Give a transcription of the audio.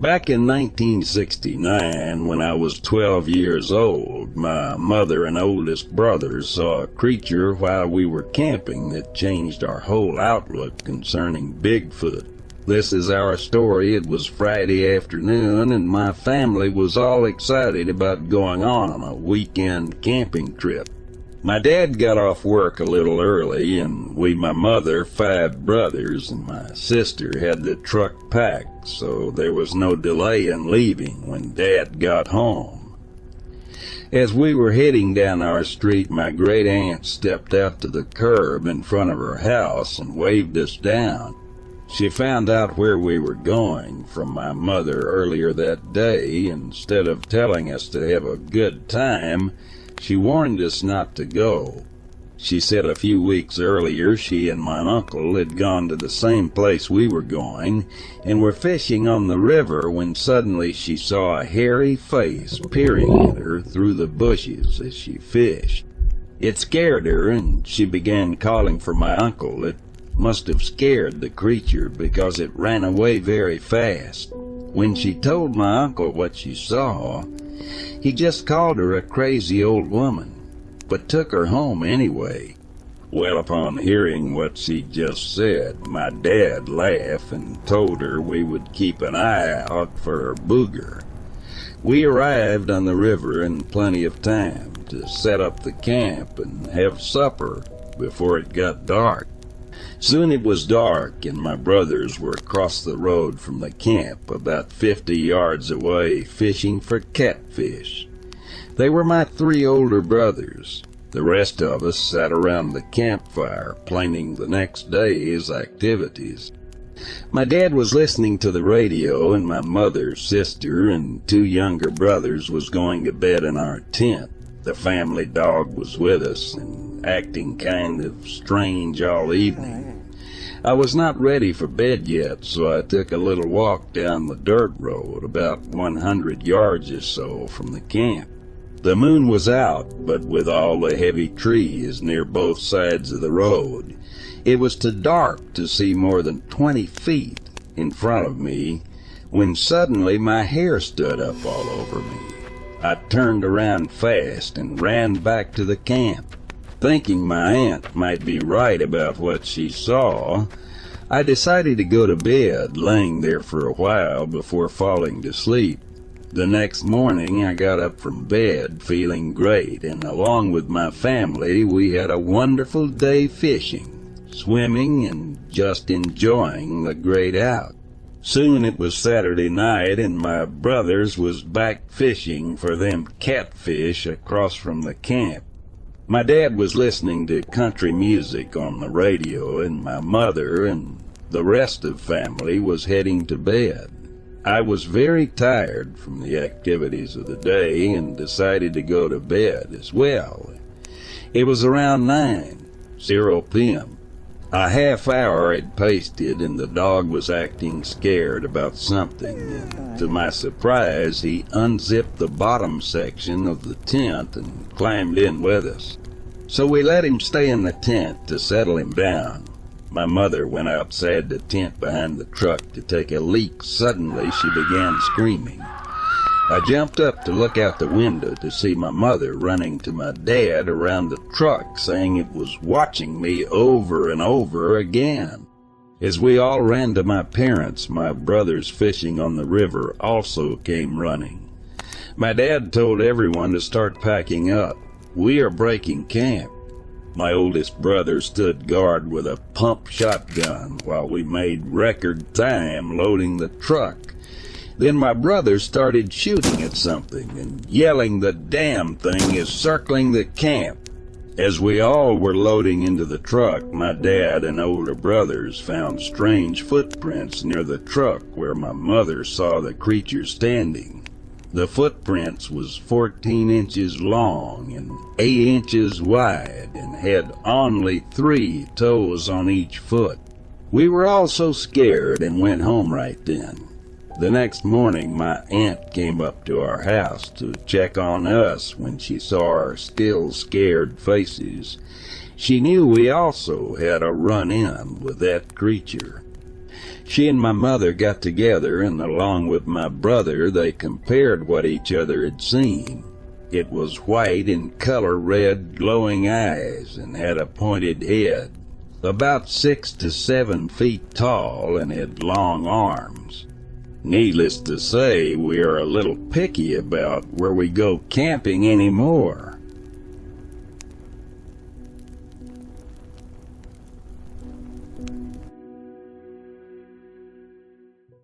Back in 1969, when I was 12 years old, my mother and oldest brother saw a creature while we were camping that changed our whole outlook concerning Bigfoot. This is our story. It was Friday afternoon, and my family was all excited about going on a weekend camping trip. My dad got off work a little early, and we, my mother, 5 brothers, and my sister had the truck packed, so there was no delay in leaving when Dad got home. As we were heading down our street, my great aunt stepped out to the curb in front of her house and waved us down. She found out where we were going from my mother earlier that day. Instead of telling us to have a good time, she warned us not to go. She said a few weeks earlier she and my uncle had gone to the same place we were going and were fishing on the river when suddenly she saw a hairy face peering at her through the bushes as she fished. It scared her, and she began calling for my uncle. It must have scared the creature because it ran away very fast. When she told my uncle what she saw, he just called her a crazy old woman, but took her home anyway. Well, upon hearing what she just said, my dad laughed and told her we would keep an eye out for her booger. We arrived on the river in plenty of time to set up the camp and have supper before it got dark. Soon it was dark, and my brothers were across the road from the camp, about 50 yards away, fishing for catfish. They were my 3 older brothers. The rest of us sat around the campfire, planning the next day's activities. My dad was listening to the radio, and my mother, sister, and 2 younger brothers was going to bed in our tent. The family dog was with us and acting kind of strange all evening. I was not ready for bed yet, so I took a little walk down the dirt road about 100 yards or so from the camp. The moon was out, but with all the heavy trees near both sides of the road, it was too dark to see more than 20 feet in front of me when suddenly my hair stood up all over me. I turned around fast and ran back to the camp. Thinking my aunt might be right about what she saw, I decided to go to bed, laying there for a while before falling to sleep. The next morning I got up from bed feeling great, and along with my family we had a wonderful day fishing, swimming, and just enjoying the great out. Soon it was Saturday night, and my brothers was back fishing for them catfish across from the camp. My dad was listening to country music on the radio, and my mother and the rest of family was heading to bed. I was very tired from the activities of the day and decided to go to bed as well. It was around 9:00 p.m. A half hour had passed, and the dog was acting scared about something, and to my surprise he unzipped the bottom section of the tent and climbed in with us. So we let him stay in the tent to settle him down. My mother went outside the tent behind the truck to take a leak. Suddenly she began screaming. I jumped up to look out the window to see my mother running to my dad around the truck, saying it was watching me over and over again. As we all ran to my parents, my brothers fishing on the river also came running. My dad told everyone to start packing up. We are breaking camp. My oldest brother stood guard with a pump shotgun while we made record time loading the truck. Then my brother started shooting at something and yelling the damn thing is circling the camp. As we all were loading into the truck, my dad and older brothers found strange footprints near the truck where my mother saw the creature standing. The footprints was 14 inches long and 8 inches wide and had only 3 toes on each foot. We were all so scared and went home right then. The next morning, my aunt came up to our house to check on us. When she saw our still scared faces, she knew we also had a run-in with that creature. She and my mother got together, and along with my brother, they compared what each other had seen. It was white in color, red, glowing eyes, and had a pointed head. About 6 to 7 feet tall, and had long arms. Needless to say, we are a little picky about where we go camping anymore.